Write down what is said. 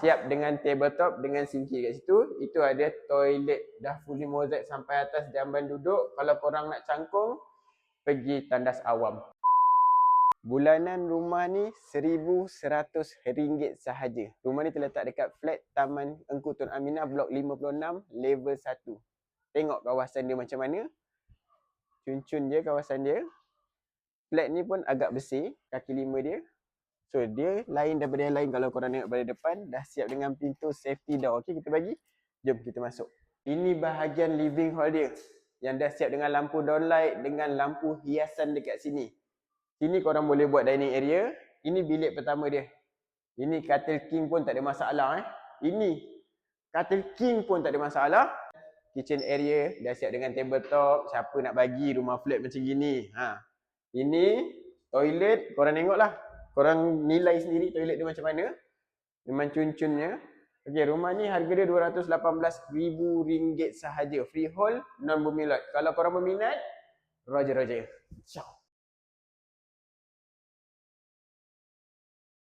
siap dengan tabletop dengan sinki kat situ. Itu ada toilet dah fully mozaik sampai atas jamban duduk. Kalau korang nak cangkung, pergi tandas awam. Bulanan rumah ni RM1,100 sahaja. Rumah ni terletak dekat flat Taman Engku Tun Aminah blok 56 level 1. Tengok kawasan dia macam mana. Cun-cun je kawasan dia. Flat ni pun agak bersih, kaki lima dia. So dia lain daripada yang lain. Kalau korang tengok pada depan, dah siap dengan pintu safety door. Okey, kita bagi. Jom kita masuk. Ini bahagian living hall dia. Yang dah siap dengan lampu downlight, dengan lampu hiasan dekat sini. Sini korang boleh buat dining area. Ini bilik pertama dia. Ini katil king pun tak ada masalah. Ini katil king pun tak ada masalah. Kitchen area dah siap dengan tabletop. Siapa nak bagi rumah flat macam gini. Ini toilet, korang tengoklah. Korang nilai sendiri toilet dia macam mana. Memang cun-cunnya. Okey, rumah ni harga dia RM218,000 sahaja. Freehold, non-bumi lot. Kalau korang berminat, Roger. Ciao.